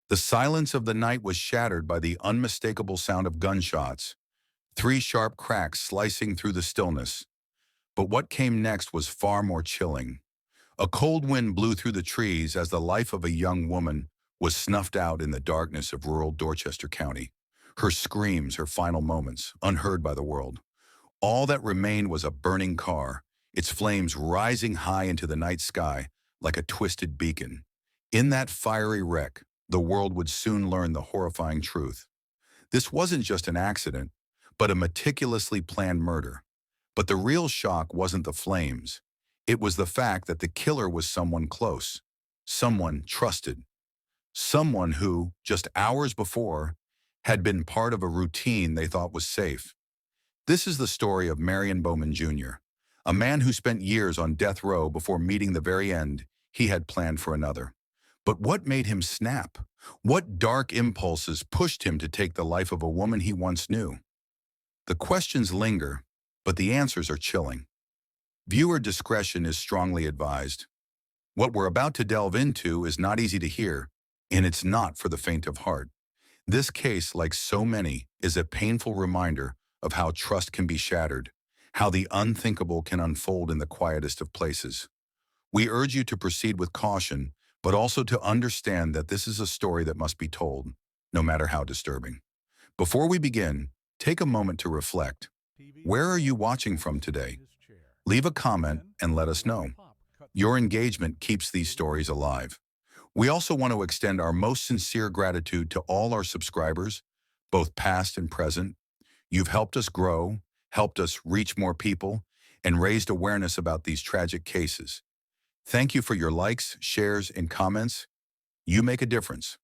The silence of the night was shattered by the unmistakable sound of gunshots, three sharp cracks slicing through the stillness. But what came next was far more chilling. A cold wind blew through the trees as the life of a young woman was snuffed out in the darkness of rural Dorchester County. Her screams, her final moments, unheard by the world. All that remained was a burning car, its flames rising high into the night sky like a twisted beacon. In that fiery wreck, the world would soon learn the horrifying truth. This wasn't just an accident, but a meticulously planned murder. But the real shock wasn't the flames. It was the fact that the killer was someone close, someone trusted, someone who, just hours before, had been part of a routine they thought was safe. This is the story of Marion Bowman Jr., a man who spent years on death row before meeting the very end he had planned for another. But what made him snap? What dark impulses pushed him to take the life of a woman he once knew? The questions linger, but the answers are chilling. Viewer discretion is strongly advised. What we're about to delve into is not easy to hear, and it's not for the faint of heart. This case, like so many, is a painful reminder of how trust can be shattered, how the unthinkable can unfold in the quietest of places. We urge you to proceed with caution, but also to understand that this is a story that must be told, no matter how disturbing. Before we begin, take a moment to reflect. Where are you watching from today? Leave a comment and let us know. Your engagement keeps these stories alive. We also want to extend our most sincere gratitude to all our subscribers, both past and present. You've helped us grow, helped us reach more people, and raised awareness about these tragic cases. Thank you for your likes, shares, and comments. You make a difference.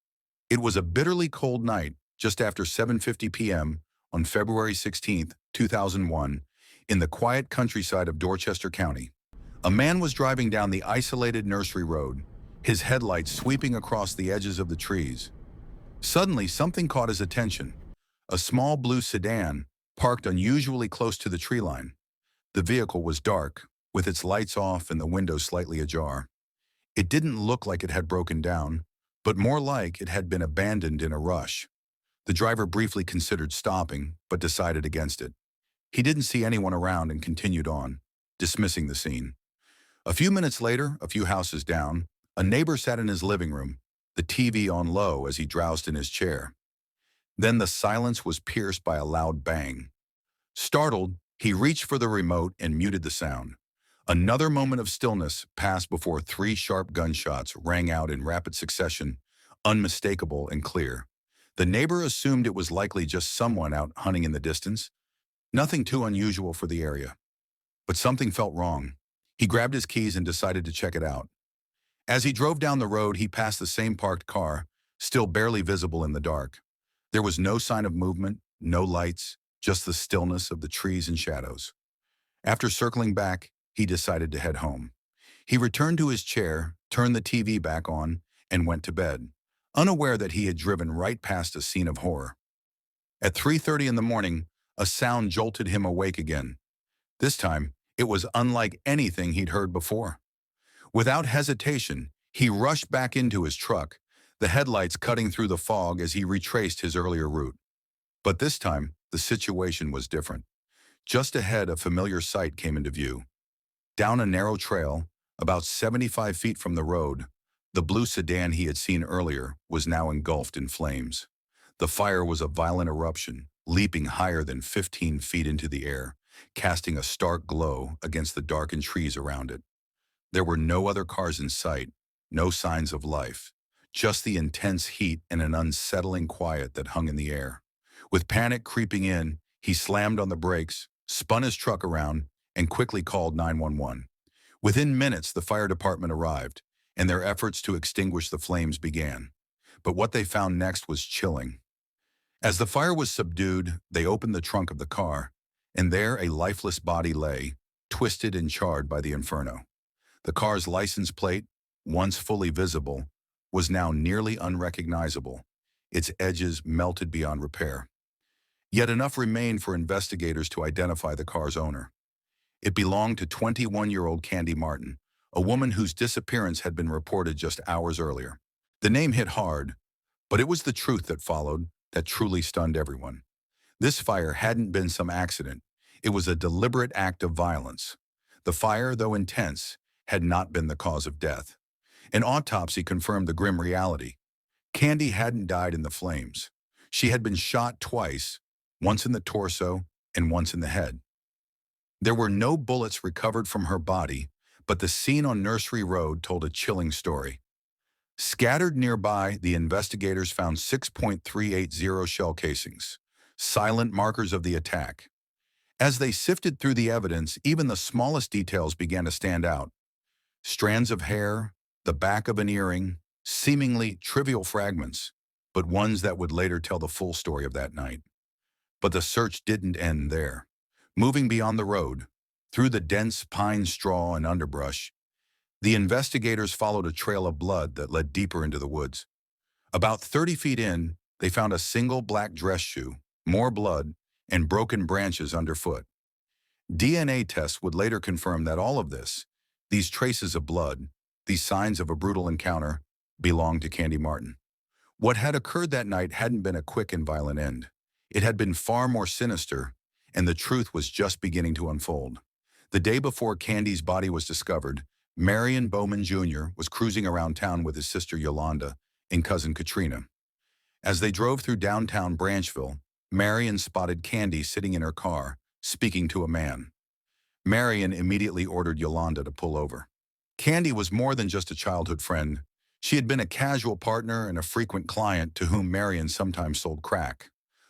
It was a bitterly cold night just after 7:50 p.m. on February 16, 2001, in the quiet countryside of Dorchester County. A man was driving down the isolated nursery road, his headlights sweeping across the edges of the trees. Suddenly, something caught his attention. A small blue sedan, parked unusually close to the tree line. The vehicle was dark, with its lights off and the windows slightly ajar. It didn't look like it had broken down, but more like it had been abandoned in a rush. The driver briefly considered stopping, but decided against it. He didn't see anyone around and continued on, dismissing the scene. A few minutes later, a few houses down, a neighbor sat in his living room, the TV on low as he drowsed in his chair. Then the silence was pierced by a loud bang. Startled, he reached for the remote and muted the sound. Another moment of stillness passed before three sharp gunshots rang out in rapid succession, unmistakable and clear. The neighbor assumed it was likely just someone out hunting in the distance, nothing too unusual for the area. But something felt wrong. He grabbed his keys and decided to check it out. As he drove down the road, he passed the same parked car, still barely visible in the dark. There was no sign of movement, no lights, just the stillness of the trees and shadows. After circling back, he decided to head home. He returned to his chair, turned the TV back on, and went to bed, unaware that he had driven right past a scene of horror. At 3:30 in the morning, a sound jolted him awake again. This time, it was unlike anything he'd heard before. Without hesitation, he rushed back into his truck, the headlights cutting through the fog as he retraced his earlier route. But this time, the situation was different. Just ahead, a familiar sight came into view. Down a narrow trail, about 75 feet from the road, the blue sedan he had seen earlier was now engulfed in flames. The fire was a violent eruption, leaping higher than 15 feet into the air, casting a stark glow against the darkened trees around it. There were no other cars in sight, no signs of life, just the intense heat and an unsettling quiet that hung in the air. With panic creeping in, he slammed on the brakes, spun his truck around, and quickly called 911. Within minutes, the fire department arrived, and their efforts to extinguish the flames began. But what they found next was chilling. As the fire was subdued, they opened the trunk of the car, and there a lifeless body lay, twisted and charred by the inferno. The car's license plate, once fully visible, was now nearly unrecognizable, its edges melted beyond repair. Yet enough remained for investigators to identify the car's owner. It belonged to 21-year-old Candy Martin, a woman whose disappearance had been reported just hours earlier. The name hit hard, But it was the truth that followed that truly stunned everyone. This fire hadn't been some accident. It was a deliberate act of violence. The fire, though intense, had not been the cause of death. An autopsy confirmed the grim reality. Candy hadn't died in the flames. She had been shot twice, once in the torso and once in the head. There were no bullets recovered from her body, but the scene on Nursery Road told a chilling story. Scattered nearby, the investigators found 6.380 shell casings, silent markers of the attack. As they sifted through the evidence, even the smallest details began to stand out. Strands of hair, the back of an earring, seemingly trivial fragments, but ones that would later tell the full story of that night. But the search didn't end there. Moving beyond the road, through the dense pine straw and underbrush, the investigators followed a trail of blood that led deeper into the woods. About 30 feet in, they found a single black dress shoe, more blood, and broken branches underfoot. DNA tests would later confirm that all of this, these traces of blood, these signs of a brutal encounter, belonged to Candy Martin. What had occurred that night hadn't been a quick and violent end. It had been far more sinister, and the truth was just beginning to unfold. The day before Candy's body was discovered, Marion Bowman Jr. was cruising around town with his sister Yolanda and cousin Katrina. As they drove through downtown Branchville, Marion spotted Candy sitting in her car, speaking to a man. Marion immediately ordered Yolanda to pull over. Candy was more than just a childhood friend. She had been a casual partner and a frequent client to whom Marion sometimes sold crack.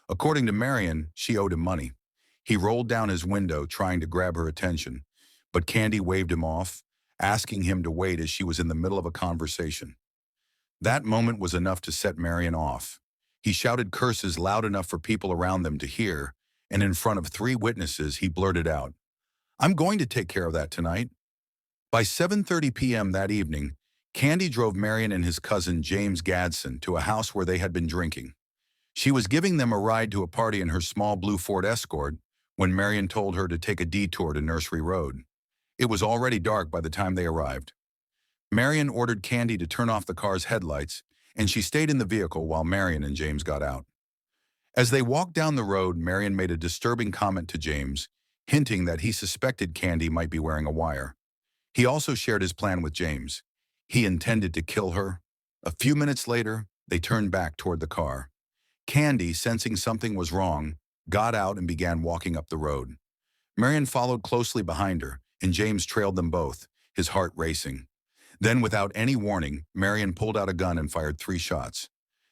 According to Marion, she owed him money. He rolled down his window, trying to grab her attention, but Candy waved him off, asking him to wait as she was in the middle of a conversation. That moment was enough to set Marion off. He shouted curses loud enough for people around them to hear, and in front of 3 witnesses, he blurted out, "I'm going to take care of that tonight." By 7:30 p.m. that evening, Candy drove Marion and his cousin James Gadsden to a house where they had been drinking. She was giving them a ride to a party in her small blue Ford Escort when Marion told her to take a detour to Nursery Road. It was already dark by the time they arrived. Marion ordered Candy to turn off the car's headlights, and she stayed in the vehicle while Marion and James got out. As they walked down the road, Marion made a disturbing comment to James, hinting that he suspected Candy might be wearing a wire. He also shared his plan with James. He intended to kill her. A few minutes later, they turned back toward the car. Candy, sensing something was wrong, got out and began walking up the road. Marion followed closely behind her, and James trailed them both, his heart racing. Then, without any warning, Marion pulled out a gun and fired 3 shots.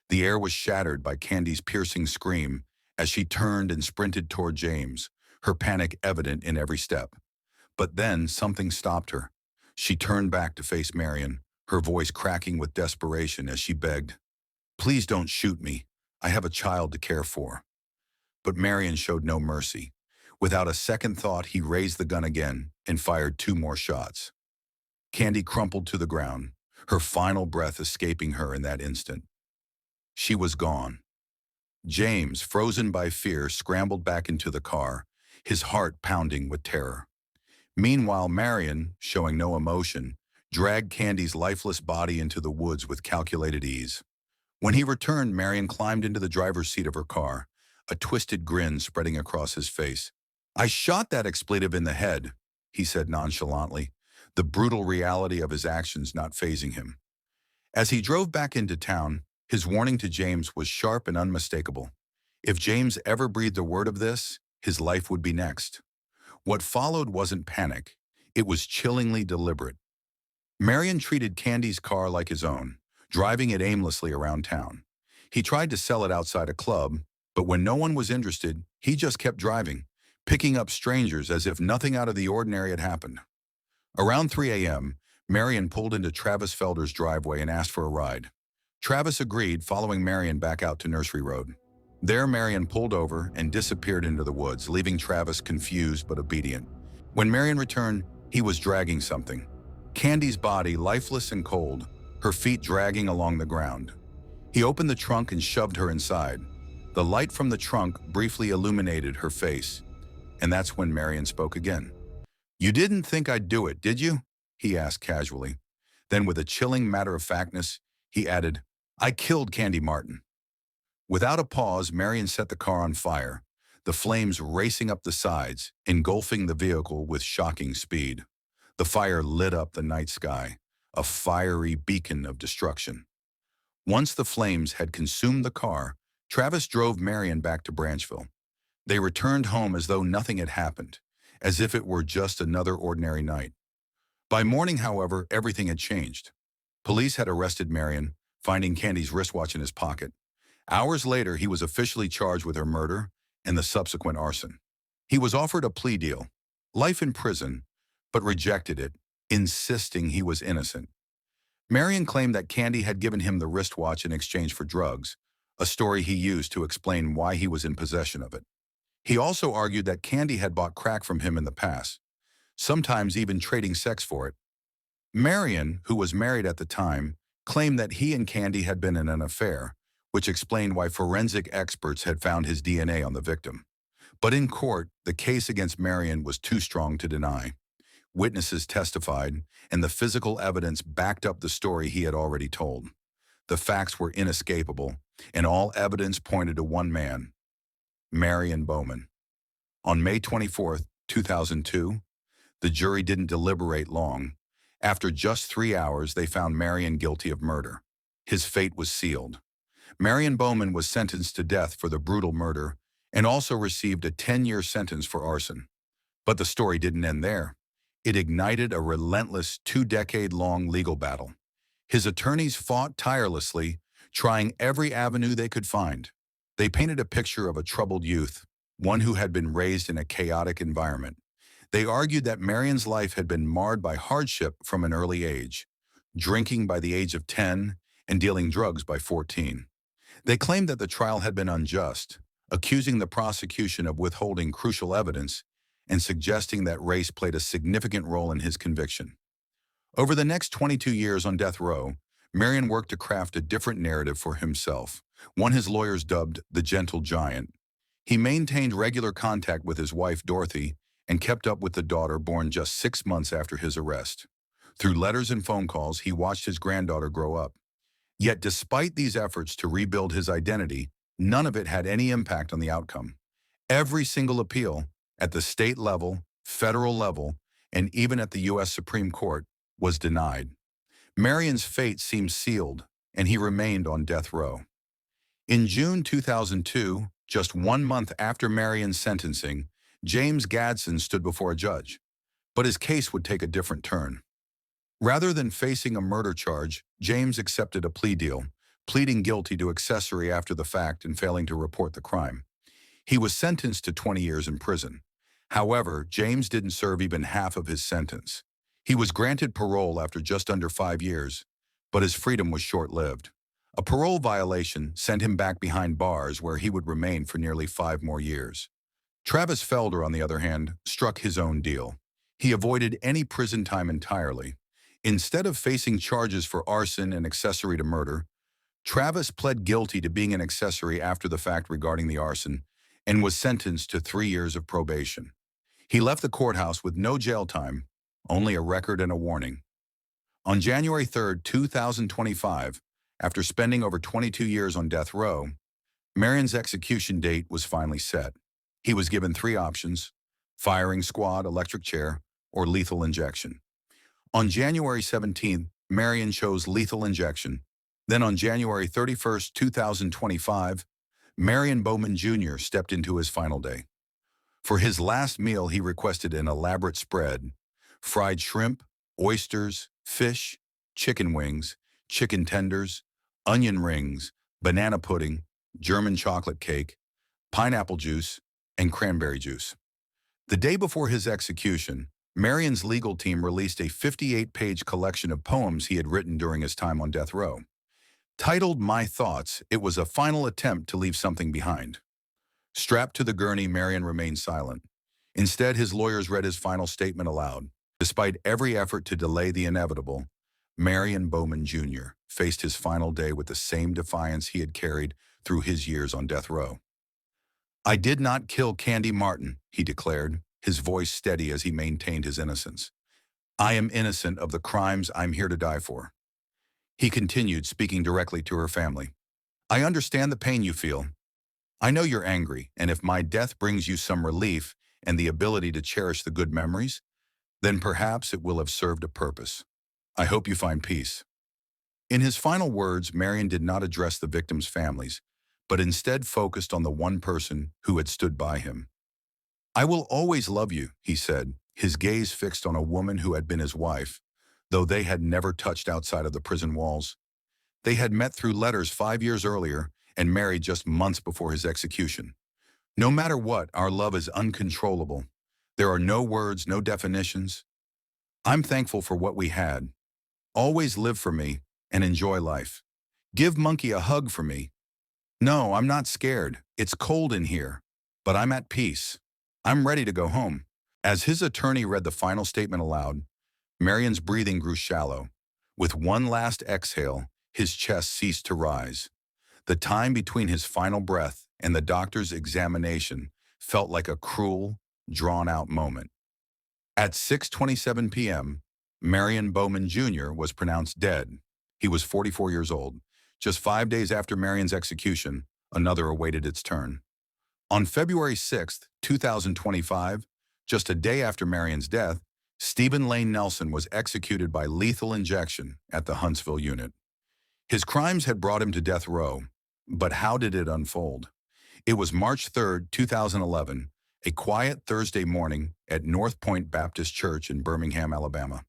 The air was shattered by Candy's piercing scream as she turned and sprinted toward James, her panic evident in every step. But then something stopped her. She turned back to face Marion, her voice cracking with desperation as she begged, "Please don't shoot me. I have a child to care for." But Marion showed no mercy. Without a second thought, he raised the gun again and fired 2 more shots. Candy crumpled to the ground, her final breath escaping her in that instant. She was gone. James, frozen by fear, scrambled back into the car, his heart pounding with terror. Meanwhile, Marion, showing no emotion, dragged Candy's lifeless body into the woods with calculated ease. When he returned, Marion climbed into the driver's seat of her car, a twisted grin spreading across his face. "I shot that expletive in the head," he said nonchalantly, the brutal reality of his actions not fazing him. As he drove back into town, his warning to James was sharp and unmistakable. If James ever breathed a word of this, his life would be next. What followed wasn't panic. It was chillingly deliberate. Marion treated Candy's car like his own, driving it aimlessly around town. He tried to sell it outside a club, but when no one was interested, he just kept driving, picking up strangers as if nothing out of the ordinary had happened. Around 3 a.m., Marion pulled into Travis Felder's driveway and asked for a ride. Travis agreed, following Marion back out to Nursery Road. There, Marion pulled over and disappeared into the woods, leaving Travis confused but obedient. When Marion returned, he was dragging something. Candy's body, lifeless and cold, her feet dragging along the ground. He opened the trunk and shoved her inside. The light from the trunk briefly illuminated her face, and that's when Marion spoke again. "You didn't think I'd do it, did you?" he asked casually. Then with a chilling matter-of-factness, he added, I killed Candy Martin. Without a pause, Marion set the car on fire, the flames racing up the sides, engulfing the vehicle with shocking speed. The fire lit up the night sky, a fiery beacon of destruction. Once the flames had consumed the car, Travis drove Marion back to Branchville. They returned home as though nothing had happened, as if it were just another ordinary night. By morning, however, everything had changed. Police had arrested Marion, finding Candy's wristwatch in his pocket. Hours later, he was officially charged with her murder and the subsequent arson. He was offered a plea deal, life in prison, but rejected it, insisting he was innocent. Marion claimed that Candy had given him the wristwatch in exchange for drugs, a story he used to explain why he was in possession of it. He also argued that Candy had bought crack from him in the past, sometimes even trading sex for it. Marion, who was married at the time, claimed that he and Candy had been in an affair, which explained why forensic experts had found his DNA on the victim. But in court, the case against Marion was too strong to deny. Witnesses testified, and the physical evidence backed up the story he had already told. The facts were inescapable, and all evidence pointed to one man, Marion Bowman. On May 24, 2002, the jury didn't deliberate long. After just 3 hours, they found Marion guilty of murder. His fate was sealed. Marion Bowman was sentenced to death for the brutal murder and also received a 10-year sentence for arson. But the story didn't end there. It ignited a relentless 2-decade-long legal battle. His attorneys fought tirelessly, trying every avenue they could find. They painted a picture of a troubled youth, one who had been raised in a chaotic environment. They argued that Marion's life had been marred by hardship from an early age, drinking by the age of 10 and dealing drugs by 14. They claimed that the trial had been unjust, accusing the prosecution of withholding crucial evidence and suggesting that race played a significant role in his conviction. Over the next 22 years on death row, Marion worked to craft a different narrative for himself, one his lawyers dubbed the Gentle Giant. He maintained regular contact with his wife, Dorothy, and kept up with the daughter born just 6 months after his arrest. Through letters and phone calls, he watched his granddaughter grow up. Yet despite these efforts to rebuild his identity, none of it had any impact on the outcome. Every single appeal, at the state level, federal level, and even at the U.S. Supreme Court, was denied. Marion's fate seemed sealed, and he remained on death row. In June 2002, just 1 month after Marion's sentencing, James Gadsden stood before a judge. But his case would take a different turn. Rather than facing a murder charge, James accepted a plea deal, pleading guilty to accessory after the fact and failing to report the crime. He was sentenced to 20 years in prison. However, James didn't serve even half of his sentence. He was granted parole after just under 5 years, but his freedom was short-lived. A parole violation sent him back behind bars where he would remain for nearly 5 more years. Travis Felder, on the other hand, struck his own deal. He avoided any prison time entirely. Instead of facing charges for arson and accessory to murder, Travis pled guilty to being an accessory after the fact regarding the arson and was sentenced to 3 years of probation. He left the courthouse with no jail time, only a record and a warning. On January 3, 2025, after spending over 22 years on death row, Marion's execution date was finally set. He was given 3 options: firing squad, electric chair, or lethal injection. On January 17, Marion chose lethal injection. Then on January 31, 2025, Marion Bowman Jr. stepped into his final day. For his last meal, he requested an elaborate spread: fried shrimp, oysters, fish, chicken wings, chicken tenders, onion rings, banana pudding, German chocolate cake, pineapple juice, and cranberry juice. The day before his execution, Marion's legal team released a 58-page collection of poems he had written during his time on death row. Titled My Thoughts, it was a final attempt to leave something behind. Strapped to the gurney, Marion remained silent. Instead, his lawyers read his final statement aloud. Despite every effort to delay the inevitable, Marion Bowman Jr. faced his final day with the same defiance he had carried through his years on death row. "I did not kill Candy Martin," he declared, his voice steady as he maintained his innocence. "I am innocent of the crimes I'm here to die for." He continued, speaking directly to her family. I understand the pain you feel. I know you're angry, and if my death brings you some relief and the ability to cherish the good memories, then perhaps it will have served a purpose. I hope you find peace. In his final words, Marion did not address the victims' families, but instead focused on the one person who had stood by him. I will always love you, he said, his gaze fixed on a woman who had been his wife, though they had never touched outside of the prison walls. They had met through letters 5 years earlier and married just months before his execution. No matter what, our love is uncontrollable. There are no words, no definitions. I'm thankful for what we had. Always live for me and enjoy life. Give Monkey a hug for me. No, I'm not scared. It's cold in here, but I'm at peace. I'm ready to go home. As his attorney read the final statement aloud, Marion's breathing grew shallow. With one last exhale, his chest ceased to rise. The time between his final breath and the doctor's examination felt like a cruel, drawn-out moment. At 6:27 p.m., Marion Bowman Jr. was pronounced dead. He was 44 years old. Just 5 days after Marion's execution, another awaited its turn. On February 6, 2025, just a day after Marion's death, Stephen Lane Nelson was executed by lethal injection at the Huntsville unit. His crimes had brought him to death row, but how did it unfold? It was March 3, 2011, a quiet Thursday morning at North Point Baptist Church in Birmingham, Alabama.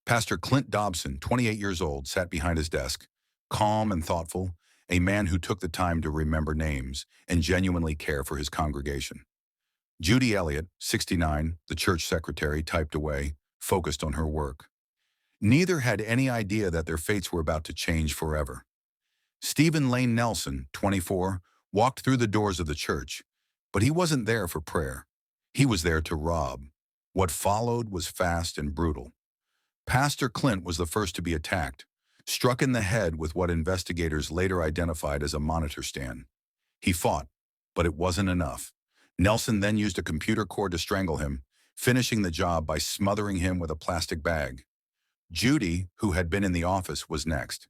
Pastor Clint Dobson, 28 years old, sat behind his desk, calm and thoughtful, a man who took the time to remember names and genuinely care for his congregation. Judy Elliott, 69, the church secretary, typed away, focused on her work. Neither had any idea that their fates were about to change forever. Stephen Lane Nelson, 24, walked through the doors of the church, but he wasn't there for prayer. He was there to rob. What followed was fast and brutal. Pastor Clint was the first to be attacked, struck in the head with what investigators later identified as a monitor stand. He fought, but it wasn't enough. Nelson then used a computer cord to strangle him, finishing the job by smothering him with a plastic bag. Judy, who had been in the office, was next.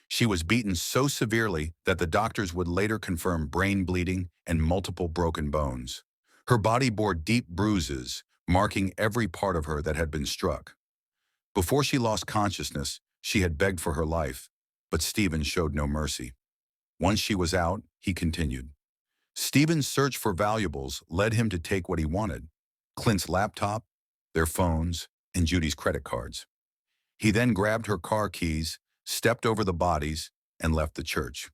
She was beaten so severely that the doctors would later confirm brain bleeding and multiple broken bones. Her body bore deep bruises, marking every part of her that had been struck. Before she lost consciousness, she had begged for her life, but Stephen showed no mercy. Once she was out, he continued. Stephen's search for valuables led him to take what he wanted: Clint's laptop, their phones, and Judy's credit cards. He then grabbed her car keys, stepped over the bodies, and left the church.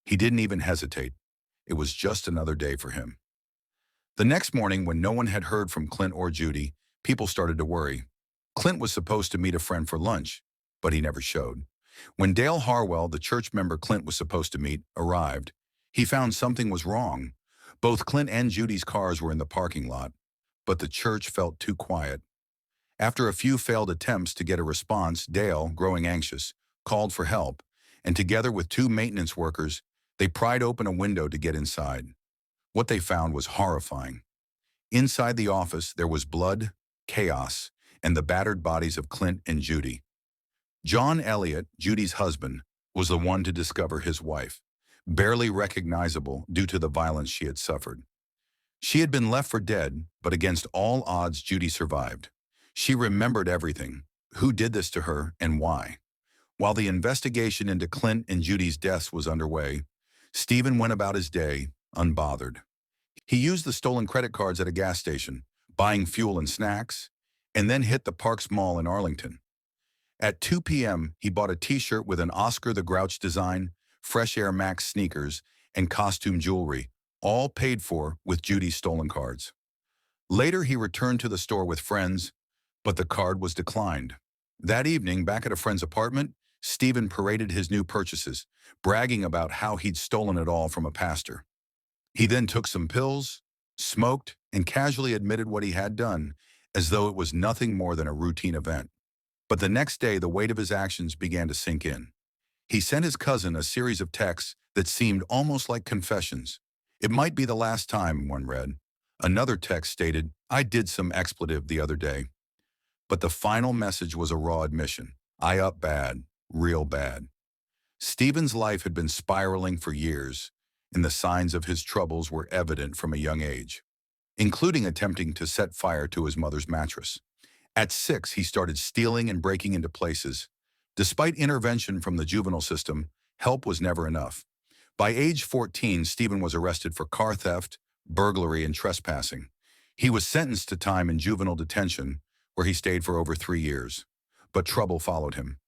He didn't even hesitate. It was just another day for him. The next morning, when no one had heard from Clint or Judy, people started to worry. Clint was supposed to meet a friend for lunch, but he never showed. When Dale Harwell, the church member Clint was supposed to meet, arrived, he found something was wrong. Both Clint and Judy's cars were in the parking lot, but the church felt too quiet. After a few failed attempts to get a response, Dale, growing anxious, called for help, and together with two maintenance workers, they pried open a window to get inside. What they found was horrifying. Inside the office, there was blood, chaos, and the battered bodies of Clint and Judy. John Elliott, Judy's husband, was the one to discover his wife, barely recognizable due to the violence she had suffered. She had been left for dead, but against all odds, Judy survived. She remembered everything: who did this to her and why. While the investigation into Clint and Judy's deaths was underway, Stephen went about his day, unbothered. He used the stolen credit cards at a gas station, buying fuel and snacks, and then hit the Parks Mall in Arlington. At 2 p.m., he bought a t-shirt with an Oscar the Grouch design, Fresh Air Max sneakers, and costume jewelry, all paid for with Judy's stolen cards. Later, he returned to the store with friends, but the card was declined. That evening, back at a friend's apartment, Stephen paraded his new purchases, bragging about how he'd stolen it all from a pastor. He then took some pills, smoked, and casually admitted what he had done, as though it was nothing more than a routine event. But the next day, the weight of his actions began to sink in. He sent his cousin a series of texts that seemed almost like confessions. It might be the last time, one read. Another text stated, I did some expletive the other day. But the final message was a raw admission. I up bad, real bad. Stephen's life had been spiraling for years, and the signs of his troubles were evident from a young age, including attempting to set fire to his mother's mattress. At 6, he started stealing and breaking into places. Despite intervention from the juvenile system, help was never enough. By age 14, Stephen was arrested for car theft, burglary, and trespassing. He was sentenced to time in juvenile detention, where he stayed for over 3 years. But trouble followed him.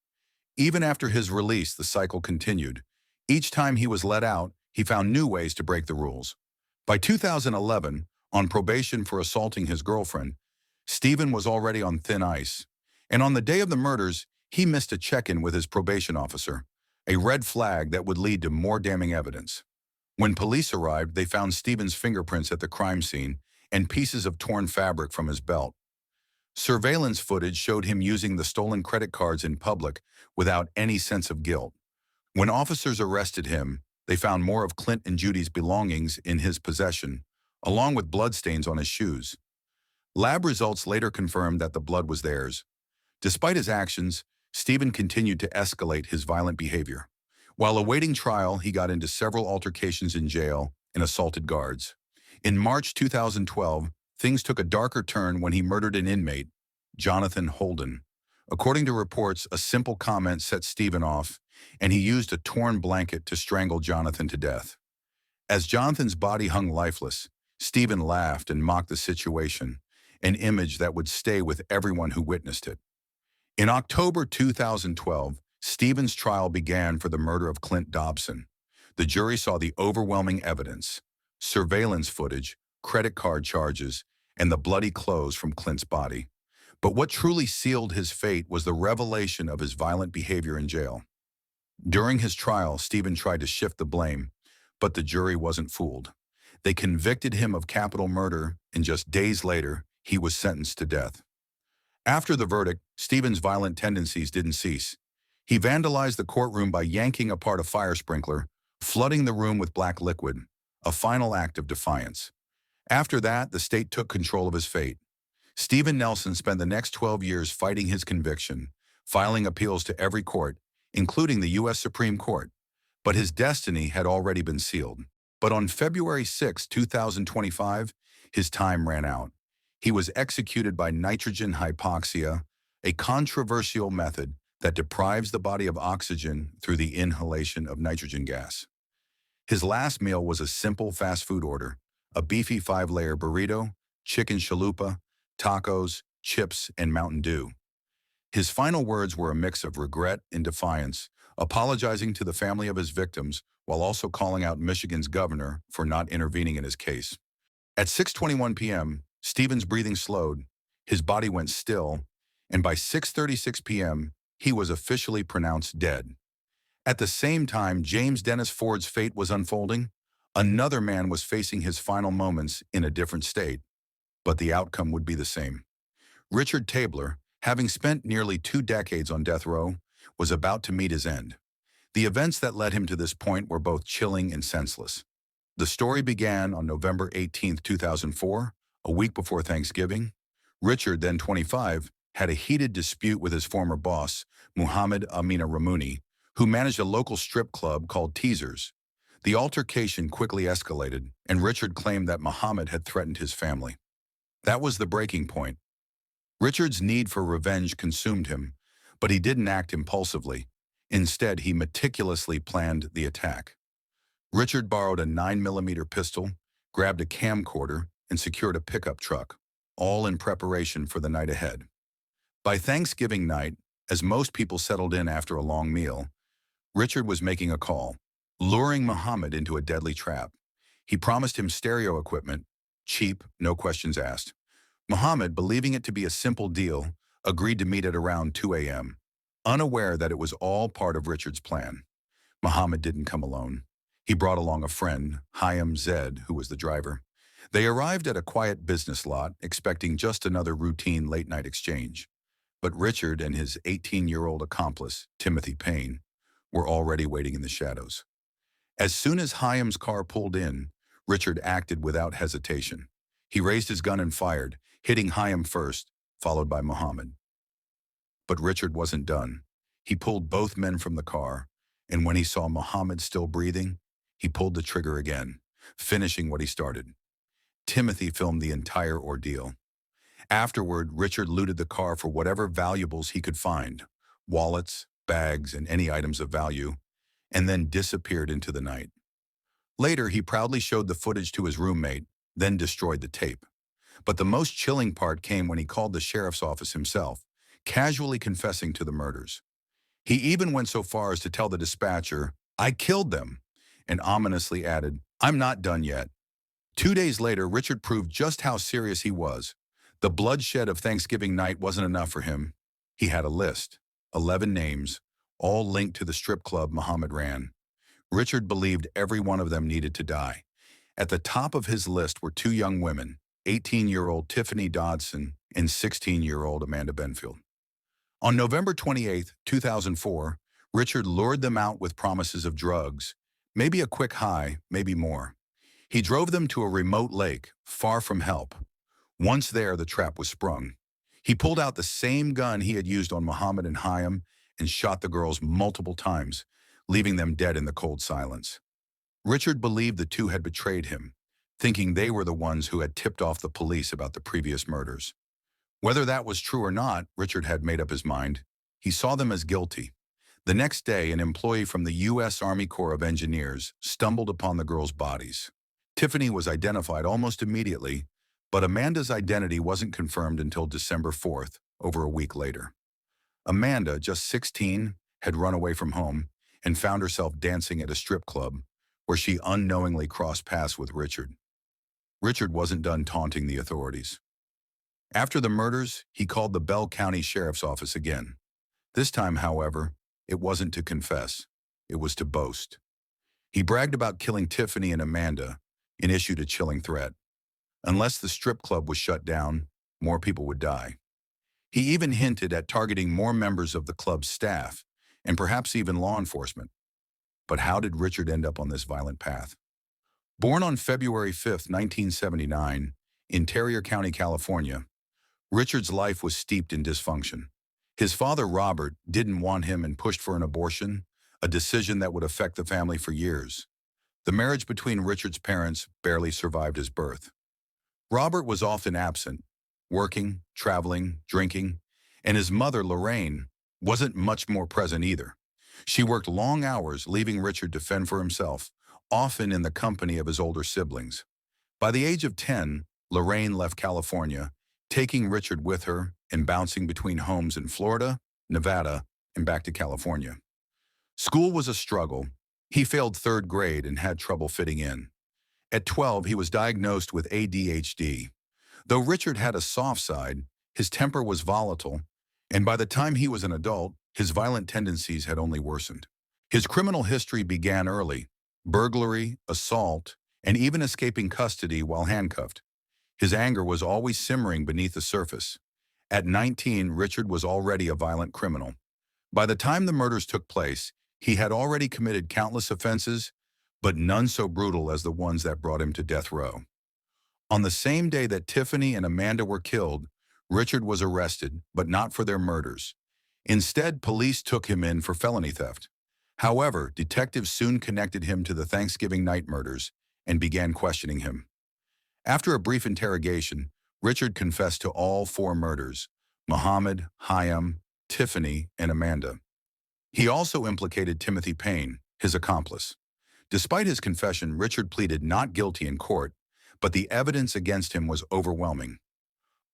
Even after his release, the cycle continued. Each time he was let out, he found new ways to break the rules. By 2011, on probation for assaulting his girlfriend, Stephen was already on thin ice. And on the day of the murders, he missed a check-in with his probation officer, a red flag that would lead to more damning evidence. When police arrived, they found Stephen's fingerprints at the crime scene and pieces of torn fabric from his belt. Surveillance footage showed him using the stolen credit cards in public without any sense of guilt. When officers arrested him, they found more of Clint and Judy's belongings in his possession, along with bloodstains on his shoes. Lab results later confirmed that the blood was theirs. Despite his actions, Stephen continued to escalate his violent behavior. While awaiting trial, he got into several altercations in jail and assaulted guards. In March 2012, things took a darker turn when he murdered an inmate, Jonathan Holden. According to reports, a simple comment set Stephen off, and he used a torn blanket to strangle Jonathan to death. As Jonathan's body hung lifeless, Stephen laughed and mocked the situation, an image that would stay with everyone who witnessed it. In October 2012, Stephen's trial began for the murder of Clint Dobson. The jury saw the overwhelming evidence: surveillance footage, credit card charges, and the bloody clothes from Clint's body. But what truly sealed his fate was the revelation of his violent behavior in jail. During his trial, Stephen tried to shift the blame, but the jury wasn't fooled. They convicted him of capital murder, and just days later, he was sentenced to death. After the verdict, Stephen's violent tendencies didn't cease. He vandalized the courtroom by yanking apart a fire sprinkler, flooding the room with black liquid, a final act of defiance. After that, the state took control of his fate. Stephen Nelson spent the next 12 years fighting his conviction, filing appeals to every court, including the U.S. Supreme Court. But his destiny had already been sealed. But on February 6, 2025, his time ran out. He was executed by nitrogen hypoxia, a controversial method that deprives the body of oxygen through the inhalation of nitrogen gas. His last meal was a simple fast food order: a beefy 5-layer burrito, chicken chalupa, tacos, chips, and Mountain Dew. His final words were a mix of regret and defiance, apologizing to the family of his victims while also calling out Michigan's governor for not intervening in his case. At 6:21 p.m., Stephen's breathing slowed, his body went still, and by 6:36 p.m., he was officially pronounced dead. At the same time James Dennis Ford's fate was unfolding, another man was facing his final moments in a different state, but the outcome would be the same. Richard Tabler, having spent nearly 2 decades on death row, was about to meet his end. The events that led him to this point were both chilling and senseless. The story began on November 18, 2004, a week before Thanksgiving. Richard, then 25, had a heated dispute with his former boss, Muhammad Amina Ramuni, who managed a local strip club called Teasers. The altercation quickly escalated, and Richard claimed that Muhammad had threatened his family. That was the breaking point. Richard's need for revenge consumed him, but he didn't act impulsively. Instead, he meticulously planned the attack. Richard borrowed a 9mm pistol, grabbed a camcorder, and secured a pickup truck, all in preparation for the night ahead. By Thanksgiving night, as most people settled in after a long meal, Richard was making a call, luring Muhammad into a deadly trap. He promised him stereo equipment, cheap, no questions asked. Muhammad, believing it to be a simple deal, agreed to meet at around 2 a.m., unaware that it was all part of Richard's plan. Muhammad didn't come alone. He brought along a friend, Hayam Zed, who was the driver. They arrived at a quiet business lot, expecting just another routine late-night exchange. But Richard and his 18-year-old accomplice, Timothy Payne, were already waiting in the shadows. As soon as Hayam's car pulled in, Richard acted without hesitation. He raised his gun and fired, hitting Hayam first, followed by Muhammad. But Richard wasn't done. He pulled both men from the car, And when he saw Muhammad still breathing, he pulled the trigger again, finishing what he started. Timothy filmed the entire ordeal. Afterward, Richard looted the car for whatever valuables he could find, wallets, bags, and any items of value, and then disappeared into the night. Later, he proudly showed the footage to his roommate, then destroyed the tape. But the most chilling part came when he called the sheriff's office himself, casually confessing to the murders. He even went so far as to tell the dispatcher, "I killed them," and ominously added, "I'm not done yet." 2 days later, Richard proved just how serious he was. The bloodshed of Thanksgiving night wasn't enough for him. He had a list, 11 names, all linked to the strip club Muhammad ran. Richard believed every one of them needed to die. At the top of his list were two young women, 18-year-old Tiffany Dodson and 16-year-old Amanda Benfield. On November 28, 2004, Richard lured them out with promises of drugs, maybe a quick high, maybe more. He drove them to a remote lake, far from help. Once there, the trap was sprung. He pulled out the same gun he had used on Muhammad and Hayam and shot the girls multiple times, leaving them dead in the cold silence. Richard believed the two had betrayed him, thinking they were the ones who had tipped off the police about the previous murders. Whether that was true or not, Richard had made up his mind. He saw them as guilty. The next day, an employee from the U.S. Army Corps of Engineers stumbled upon the girls' bodies. Tiffany was identified almost immediately, but Amanda's identity wasn't confirmed until December 4th, over a week later. Amanda, just 16, had run away from home and found herself dancing at a strip club where she unknowingly crossed paths with Richard. Richard wasn't done taunting the authorities. After the murders, he called the Bell County Sheriff's Office again. This time, however, it wasn't to confess. It was to boast. He bragged about killing Tiffany and Amanda and issued a chilling threat. Unless the strip club was shut down, more people would die. He even hinted at targeting more members of the club's staff and perhaps even law enforcement. But how did Richard end up on this violent path? Born on February 5, 1979, in Terrier County, California, Richard's life was steeped in dysfunction. His father, Robert, didn't want him and pushed for an abortion, a decision that would affect the family for years. The marriage between Richard's parents barely survived his birth. Robert was often absent, working, traveling, drinking, and his mother, Lorraine, wasn't much more present either. She worked long hours, leaving Richard to fend for himself, often in the company of his older siblings. By the age of 10, Lorraine left California, taking Richard with her and bouncing between homes in Florida, Nevada, and back to California. School was a struggle. He failed third grade and had trouble fitting in. At 12, he was diagnosed with ADHD. Though Richard had a soft side, his temper was volatile, and by the time he was an adult, his violent tendencies had only worsened. His criminal history began early: burglary, assault, and even escaping custody while handcuffed. His anger was always simmering beneath the surface. At 19, Richard was already a violent criminal. By the time the murders took place, he had already committed countless offenses, but none so brutal as the ones that brought him to death row. On the same day that Tiffany and Amanda were killed, Richard was arrested, but not for their murders. Instead, police took him in for felony theft. However, detectives soon connected him to the Thanksgiving night murders and began questioning him. After a brief interrogation, Richard confessed to all 4 murders: Muhammad, Hayam, Tiffany, and Amanda. He also implicated Timothy Payne, his accomplice. Despite his confession, Richard pleaded not guilty in court, but the evidence against him was overwhelming.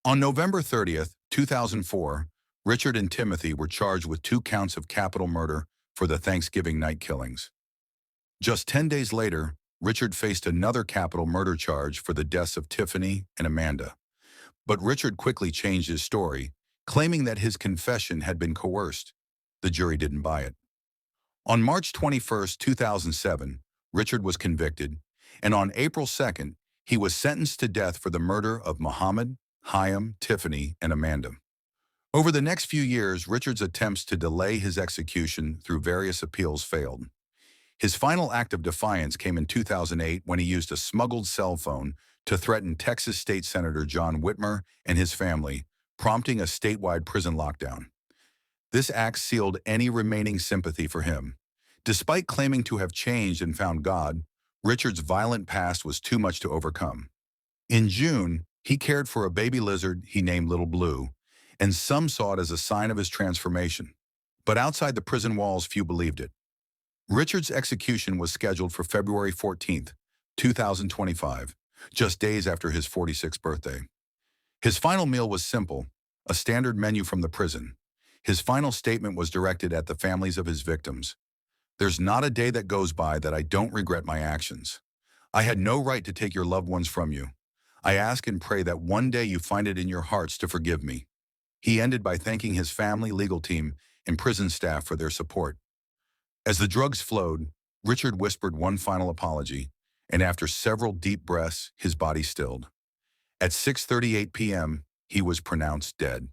On November 30th, 2004, Richard and Timothy were charged with 2 counts of capital murder for the Thanksgiving night killings. Just 10 days later, Richard faced another capital murder charge for the deaths of Tiffany and Amanda. But Richard quickly changed his story, claiming that his confession had been coerced. The jury didn't buy it. On March 21st, 2007, Richard was convicted, and on April 2nd, he was sentenced to death for the murder of Muhammad, Hayam, Tiffany, and Amanda. Over the next few years, Richard's attempts to delay his execution through various appeals failed. His final act of defiance came in 2008 when he used a smuggled cell phone to threaten Texas State Senator John Whitmer and his family, prompting a statewide prison lockdown. This act sealed any remaining sympathy for him. Despite claiming to have changed and found God, Richard's violent past was too much to overcome. In June, he cared for a baby lizard he named Little Blue, and some saw it as a sign of his transformation. But outside the prison walls, few believed it. Richard's execution was scheduled for February 14th, 2025, just days after his 46th birthday. His final meal was simple, a standard menu from the prison. His final statement was directed at the families of his victims. "There's not a day that goes by that I don't regret my actions. I had no right to take your loved ones from you. I ask and pray that one day you find it in your hearts to forgive me." He ended by thanking his family, legal team, and prison staff for their support. As the drugs flowed, Richard whispered one final apology, and after several deep breaths, his body stilled. At 6:38 p.m., he was pronounced dead.